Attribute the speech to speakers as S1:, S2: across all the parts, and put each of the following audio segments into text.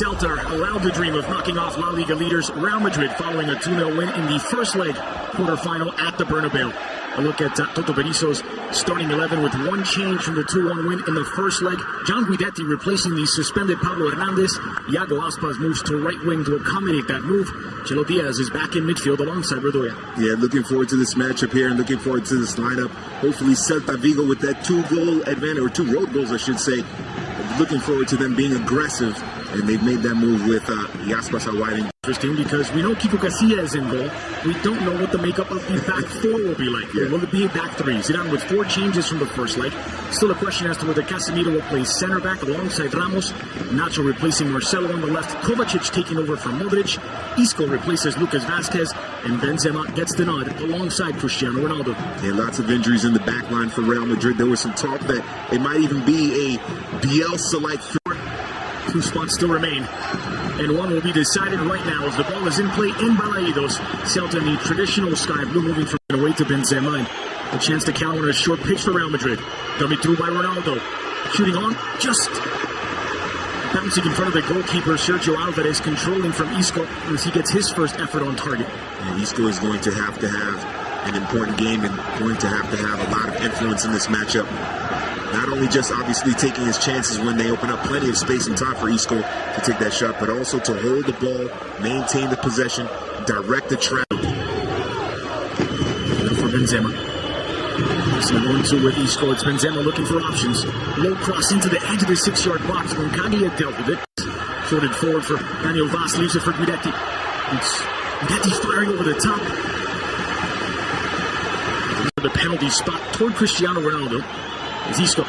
S1: Celta are allowed to dream of knocking off La Liga leaders Real Madrid following a 2-0 win in the first leg quarterfinal at the Bernabeu. A look at Toto Berizzo's starting 11 with one change from the 2-1 win in the first leg. John Guidetti replacing the suspended Pablo Hernandez. Iago Aspas moves to right wing to accommodate that move. Chelo Diaz is back in midfield alongside Redoya.
S2: Yeah, looking forward to this matchup here and looking forward to this lineup. Hopefully Celta Vigo with that 2-goal advantage, or 2 road goals I should say. Looking forward to them being aggressive, and they've made that move with Aspas out wide.
S1: Interesting because we know Kiko Casilla is in goal. We don't know what the makeup of the back 4 will be like. Yeah. Will it be a back 3? Zidane with 4 changes from the first leg. Still a question as to whether Casemiro will play center back alongside Ramos. Nacho replacing Marcelo on the left. Kovacic taking over from Modric. Isco replaces Lucas Vazquez. And Benzema gets the nod alongside Cristiano Ronaldo.
S2: Yeah, lots of injuries in the back line for Real Madrid. There was some talk that it might even be a Bielsa-like
S1: 2 spots still remain, and one will be decided right now as the ball is in play in Balaidos. Celta in the traditional sky blue moving from away to Benzema. A chance to counter a short pitch for Real Madrid. Dummy through by Ronaldo. Shooting on, just bouncing in front of the goalkeeper. Sergio Alvarez controlling from Isco as he gets his first effort on target.
S2: And Isco is going to have an important game and going to have a lot of influence in this matchup. Not only just obviously taking his chances when they open up plenty of space and time for Isco to take that shot, but also to hold the ball, maintain the possession, direct the trap.
S1: For Benzema. So 1-2 with Isco. It's Benzema looking for options. Low cross into the edge of the 6-yard box. Moncaglia dealt with it. Sorted forward for Daniel Vaz. Leaves it for Guidetti. Guidetti firing over the top. The penalty spot toward Cristiano Ronaldo. Isco.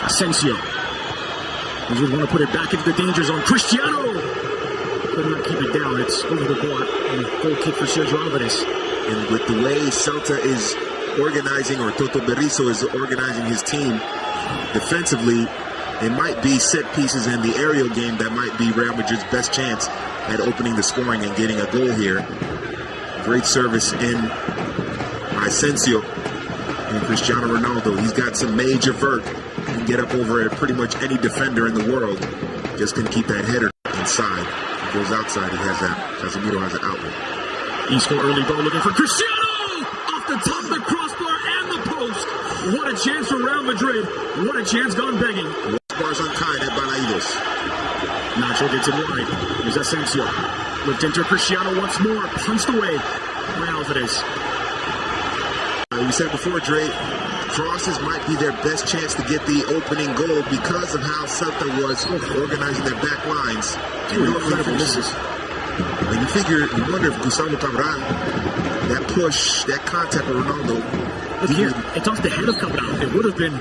S1: Asensio. He would want to put it back into the danger zone. Cristiano! Could not keep it down. It's over the bar. And a goal kick for Sergio Alvarez.
S2: And with the way Celta is organizing, or Toto Berizzo is organizing his team defensively, it might be set pieces in the aerial game that might be Real Madrid's best chance at opening the scoring and getting a goal here. Great service in Asensio. And Cristiano Ronaldo, he's got some major vert. He can get up over at pretty much any defender in the world. Just can keep that header inside. If he goes outside, he has that. Casemiro has an outlet.
S1: Isco early ball looking for Cristiano! Off the top of the crossbar and the post. What a chance for Real Madrid. What a chance gone begging.
S2: Bars unkind at Balaidos.
S1: Nacho gets it wide. Here's Asensio. Looked into Cristiano once more. Punched away by Alvarez.
S2: We said before, Dre, crosses might be their best chance to get the opening goal because of how Celta was organizing their back lines. And you wonder if Gustavo Cabral, that push, that contact with Ronaldo.
S1: Look here, it's off the head of Cabral. It would have been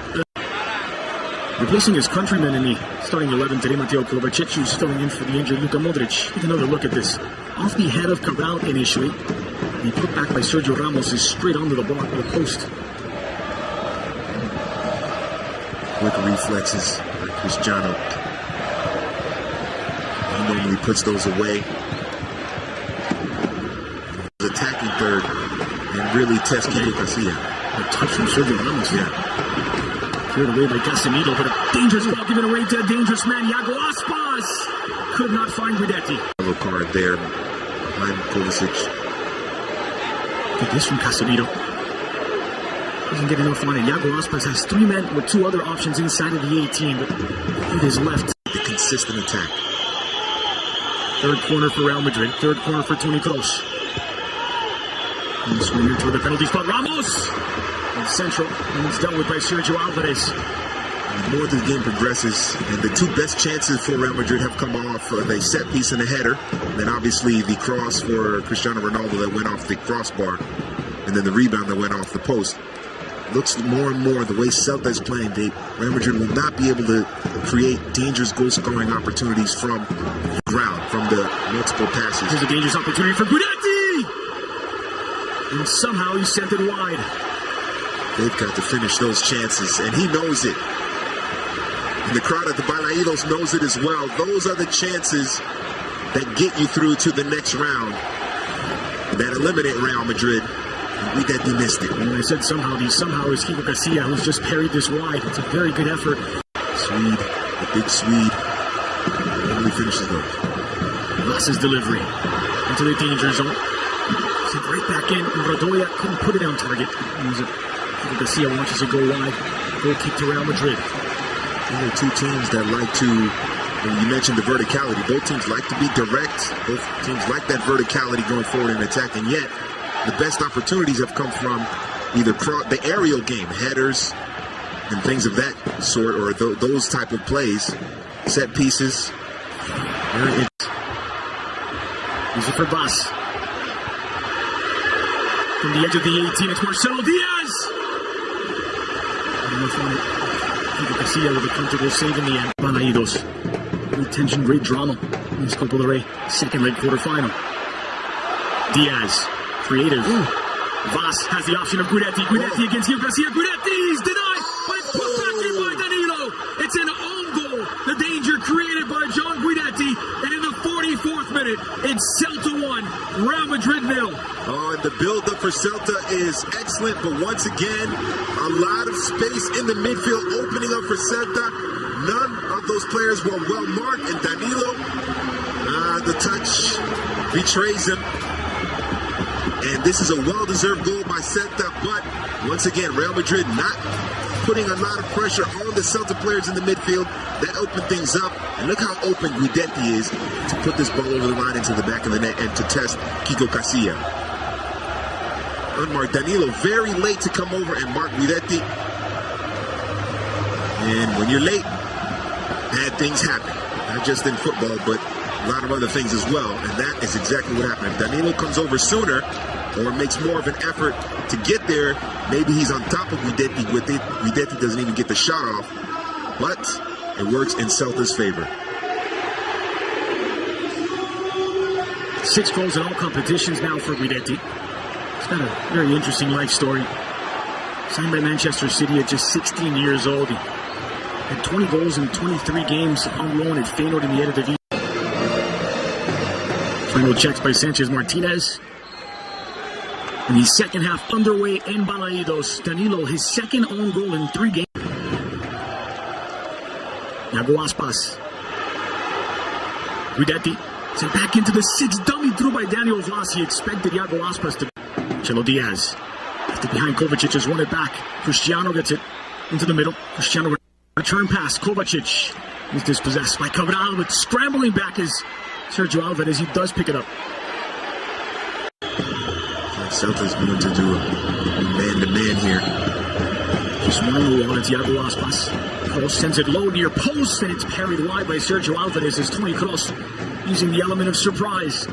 S1: replacing his countryman in the starting 11 today. Mateo Kovacic, who's filling in for the injured Luka Modric. Take another look at this. Off the head of Cabral initially. He put back by Sergio Ramos is straight onto the block of the post.
S2: Quick reflexes by Cristiano. He normally puts those away. He's attacking third and really test Kiko Casilla.
S1: A touch from Sergio Ramos, yeah. Cleared away by Casemiro, but a dangerous ball given away to a dangerous man. Iago Aspas could not find Guidetti.
S2: Yellow card there behind Kovacic.
S1: Look at this from Casemiro. Doesn't get enough on it. Iago Aspas has 3 men with 2 other options inside of the 18, but it is left.
S2: The consistent attack.
S1: Third corner for Real Madrid. Third corner for Toni Kroos. And swing here toward the penalty spot. Ramos! And central. And it's dealt with by Sergio Alvarez.
S2: The more the game progresses, and the 2 best chances for Real Madrid have come off the set piece and a header, and then obviously the cross for Cristiano Ronaldo that went off the crossbar, and then the rebound that went off the post. Looks more and more the way Celta is playing, Real Madrid will not be able to create dangerous goal-scoring opportunities from the ground, from the multiple passes.
S1: Here's a dangerous opportunity for Guidetti! And somehow he sent it wide.
S2: They've got to finish those chances, and he knows it. And the crowd at the Balaidos knows it as well. Those are the chances that get you through to the next round, that eliminate Real Madrid. And Guidetti missed it.
S1: And I said somehow is Kiko Casilla, who's just parried this wide. It's a very good effort.
S2: Swede, the big Swede. how he finishes those.
S1: Vas's delivery into the danger zone. Sent right back in. Radoya couldn't put it on target. Garcia watches it go wide. Goal kick to Real Madrid.
S2: And there are two teams that like to, and you mentioned the verticality, both teams like to be direct. Both teams like that verticality going forward and attacking. Yet, the best opportunities have come from either the aerial game, headers, and things of that sort, or those type of plays, set pieces.
S1: Easy for Vas. From the edge of the 18, it's Marcelo Diaz. Vigo Garcia with a comfortable save in the end. Balaidos. Great tension, great drama in this Copa del Rey second leg quarterfinal. Diaz, creative. Vas has the option of Guidetti. Guidetti against Vigo Garcia. Guidetti's denied, but it's put back in by Danilo. It's an own goal. The danger created by John Guidetti. And in the 44th minute, it's Celta 1, Real Madrid 0.
S2: Oh, and the build-up for Celta is excellent, but once again, a lot of space in the midfield opening up for Celta. None of those players were well marked, and Danilo, the touch betrays him. And this is a well-deserved goal by Celta, but once again, Real Madrid not putting a lot of pressure on the Celta players in the midfield. That opened things up, and look how open Guidetti is to put this ball over the line into the back of the net and to test Vigo Garcia. Unmarked Danilo, very late to come over and mark Guidetti. And when you're late, bad things happen. Not just in football, but a lot of other things as well. And that is exactly what happened. If Danilo comes over sooner or makes more of an effort to get there, maybe he's on top of Guidetti with it. Guidetti doesn't even get the shot off. But it works in Celta's favor.
S1: 6 goals in all competitions now for Guidetti. He's got a very interesting life story. Signed by Manchester City at just 16 years old. He had 20 goals in 23 games on loan at Feyenoord in the Eredivisie. Final checks by Sanchez Martinez. And the second half underway in Balaidos. Danilo, his second own goal in 3 games. Iago Aspas. Guidetti sent back into the 6, dummy through by Daniel Vaz. He expected Iago Aspas to. Chelo Diaz. After behind Kovacic has won it back. Cristiano gets it into the middle. Cristiano return pass. Kovacic is dispossessed by Cabral, but scrambling back is Sergio Alvarez. He does pick it up.
S2: Celta's going to do a man-to-man here.
S1: Just one on it's Iago Aspas. Kroos sends it low near post, and it's parried wide by Sergio Alvarez as Toni Kroos using the element of surprise.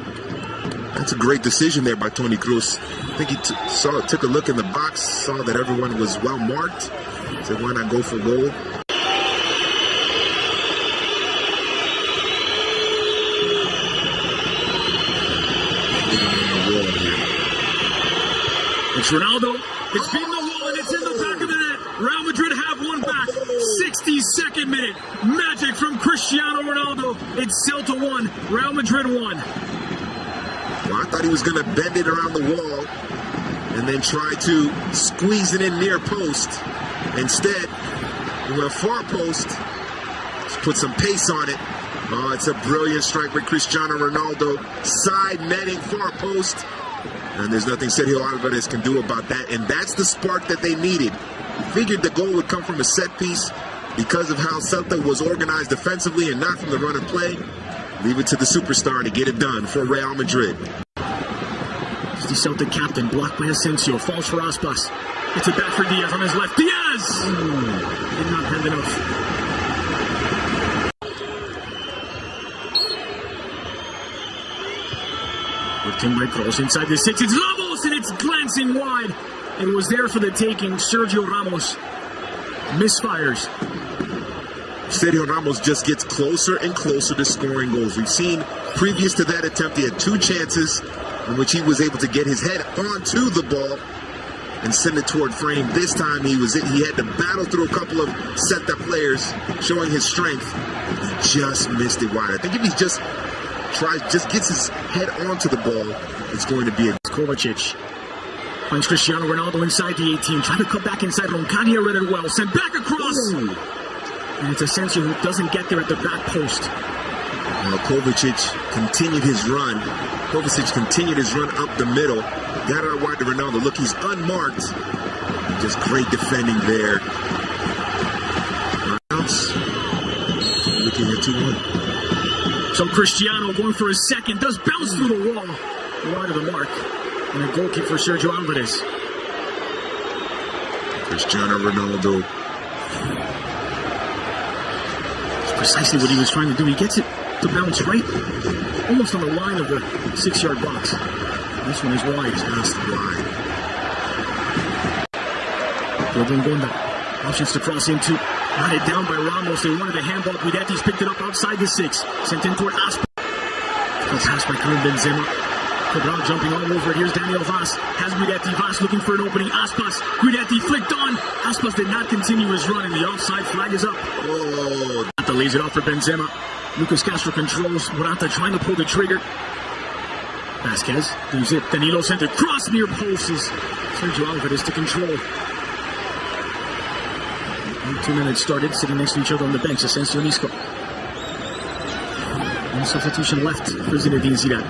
S2: That's a great decision there by Toni Kroos. I think he took a look in the box, saw that everyone was well marked, said why not go for goal.
S1: It's Ronaldo. It's beaten the wall and it's in the back of the net. Real Madrid have one back. 62nd minute. Magic from Cristiano Ronaldo. It's Celta 1, Real Madrid 1.
S2: Well, I thought he was going to bend it around the wall and then try to squeeze it in near post. Instead, he went far post. Just put some pace on it. Oh, it's a brilliant strike by Cristiano Ronaldo. Side netting, far post. And there's nothing Sergio Alvarez can do about that. And that's the spark that they needed. Figured the goal would come from a set piece because of how Celta was organized defensively and not from the run and play. Leave it to the superstar to get it done for Real Madrid.
S1: It's the Celta captain, blocked by Asensio, falls for Aspas. It's a back for Diaz on his left. Diaz! Did not have enough. Worked in by Kroos inside the 6. It's Ramos, and it's glancing wide. It was there for the taking. Sergio Ramos misfires.
S2: Sergio Ramos just gets closer and closer to scoring goals. We've seen previous to that attempt, he had 2 chances in which he was able to get his head onto the ball and send it toward frame. This time he had to battle through a couple of Celta players, showing his strength. He just missed it wide. I think if he just gets his head onto the ball, it's going to be a
S1: Kovacic finds Cristiano Ronaldo inside the 18, trying to cut back inside. Roncadia read it well, sent back across. And it's Asensio who doesn't get there at the back post.
S2: Kovacic continued his run. Kovacic continued his run up the middle. Got out wide to Ronaldo. Look, he's unmarked. Just great defending there. Looking at 2-1.
S1: So Cristiano going for his second. Does bounce through the wall. Wide of the mark. And a goal kick for Sergio Alvarez.
S2: Cristiano Ronaldo.
S1: It's precisely what he was trying to do. He gets it to bounce right almost on the line of the 6-yard box. This one is wide.
S2: Just wide.
S1: Golden Gonda. Options to cross into. Got it down by Ramos. They wanted the handball. Guidetti's picked it up outside the 6. Sent in toward Aspas. Pass by Karim Benzema. Cabral jumping all over it. Here's Daniel Vaz. Has Guidetti. Vaz looking for an opening. Aspas. Guidetti flicked on. Aspas did not continue his run, and the offside flag is up.
S2: Oh.
S1: Morata lays it off for Benzema. Lucas Castro controls. Morata trying to pull the trigger. Vasquez leaves it. Danilo sent a cross near posts. Sergio Alvarez to control. 2 minutes started, sitting next to each other on the bench. Asensio Nisco. One substitution left for Zinedine Zidane.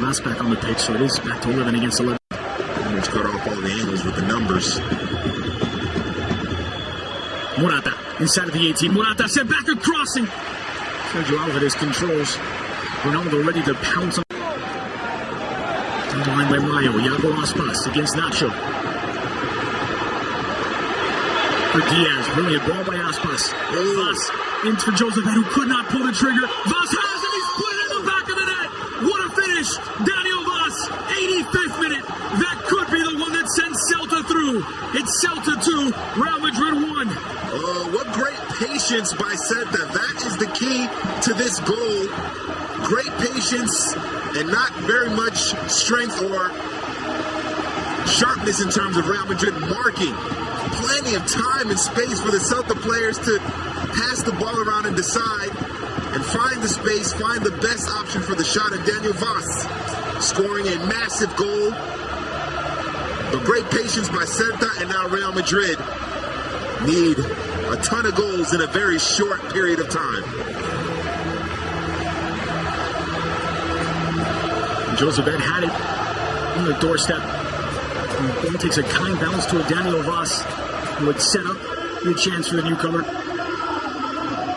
S1: Last back on the pitch, so it is back to 11 against 11.
S2: Almost cut off all the angles with the numbers.
S1: Morata inside of the 18. Morata sent back a crossing. Sergio Alvarez controls. Ronaldo ready to pounce on. On the line by Mayo. Iago Aspas against Nacho. For Diaz. Brilliant ball by Aspas. Vaz in for Joseph, who could not pull the trigger. Vaz has it. He's put it in the back of the net. What a finish. Daniel Vaz. 85th minute. That could be the one that sends Celta through. It's Celta 2. Real Madrid 1.
S2: Oh, what great patience by Celta. That is the key to this goal. Great patience and not very much strength or sharpness in terms of Real Madrid marking. Plenty of time and space for the Celta players to pass the ball around and decide and find the space, find the best option for the shot of Daniel Vaz, scoring a massive goal. But great patience by Celta, and now Real Madrid need a ton of goals in a very short period of time.
S1: Joseph had it on the doorstep. And the ball takes a kind bounce to a Daniel Vaz, who would set up the chance for the newcomer.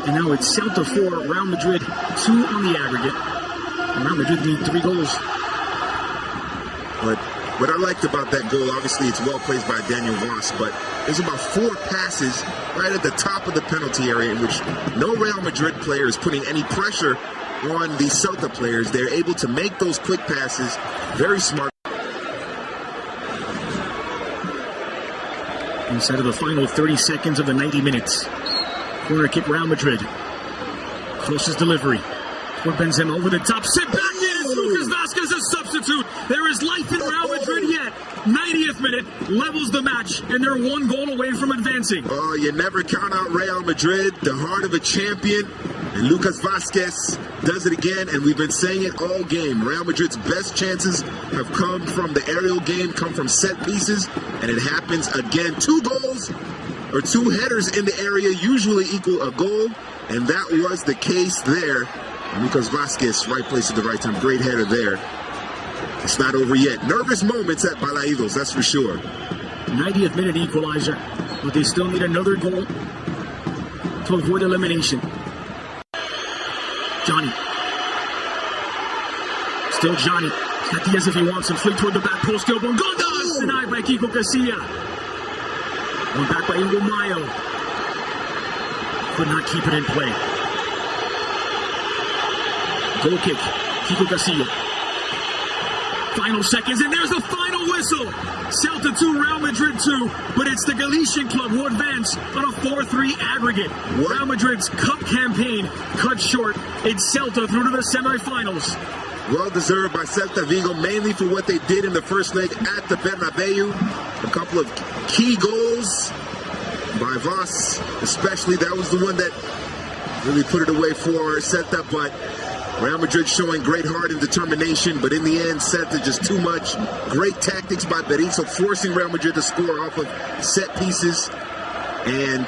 S1: And now it's Celta 4, Real Madrid 2 on the aggregate. And Real Madrid need 3 goals.
S2: But what I liked about that goal, obviously it's well placed by Daniel Vaz, but there's about 4 passes right at the top of the penalty area in which no Real Madrid player is putting any pressure on the Celta players. They're able to make those quick passes. Very smart.
S1: Inside of the final 30 seconds of the 90 minutes. Corner kick, Real Madrid. Closest delivery. For Benzema over the top. Set back in. It's Lucas Vasquez, a substitute. There is life in Real Madrid yet. 90th minute. Levels the match. And they're 1 goal away from advancing.
S2: Oh, you never count out Real Madrid. The heart of a champion. And Lucas Vasquez does it again, and we've been saying it all game. Real Madrid's best chances have come from the aerial game, come from set pieces, and it happens again. 2 goals or 2 headers in the area usually equal a goal, and that was the case there. And Lucas Vasquez, right place at the right time. Great header there. It's not over yet. Nervous moments at Balaidos, that's for sure.
S1: 90th minute equalizer, but they still need another goal to avoid elimination. Johnny. Still Johnny. Got Diaz if he wants him. Flick toward the back post. Gil Bongonda. Denied by Kiko Casilla. Going back by Ingo Mayo. Could not keep it in play. Goal kick. Kiko Casilla. Final seconds, and there's the final whistle. Celta 2, Real Madrid 2, but it's the Galician club who advance on a 4-3 aggregate. What? Real Madrid's cup campaign cut short. It's Celta through to the semifinals.
S2: Well deserved by Celta Vigo, mainly for what they did in the first leg at the Bernabeu. A couple of key goals by Vaz, especially. That was the one that really put it away for Celta, but Real Madrid showing great heart and determination, but in the end, Celta just too much. Great tactics by Berizzo, forcing Real Madrid to score off of set pieces. And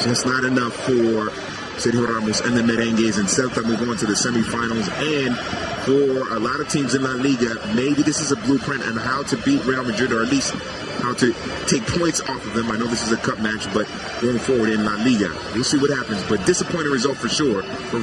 S2: Just not enough for Sergio Ramos and the Merengues, and Celta move on to the semifinals. And for a lot of teams in La Liga, maybe this is a blueprint on how to beat Real Madrid, or at least how to take points off of them. I know this is a cup match, but going forward in La Liga, we'll see what happens. But disappointing result for sure for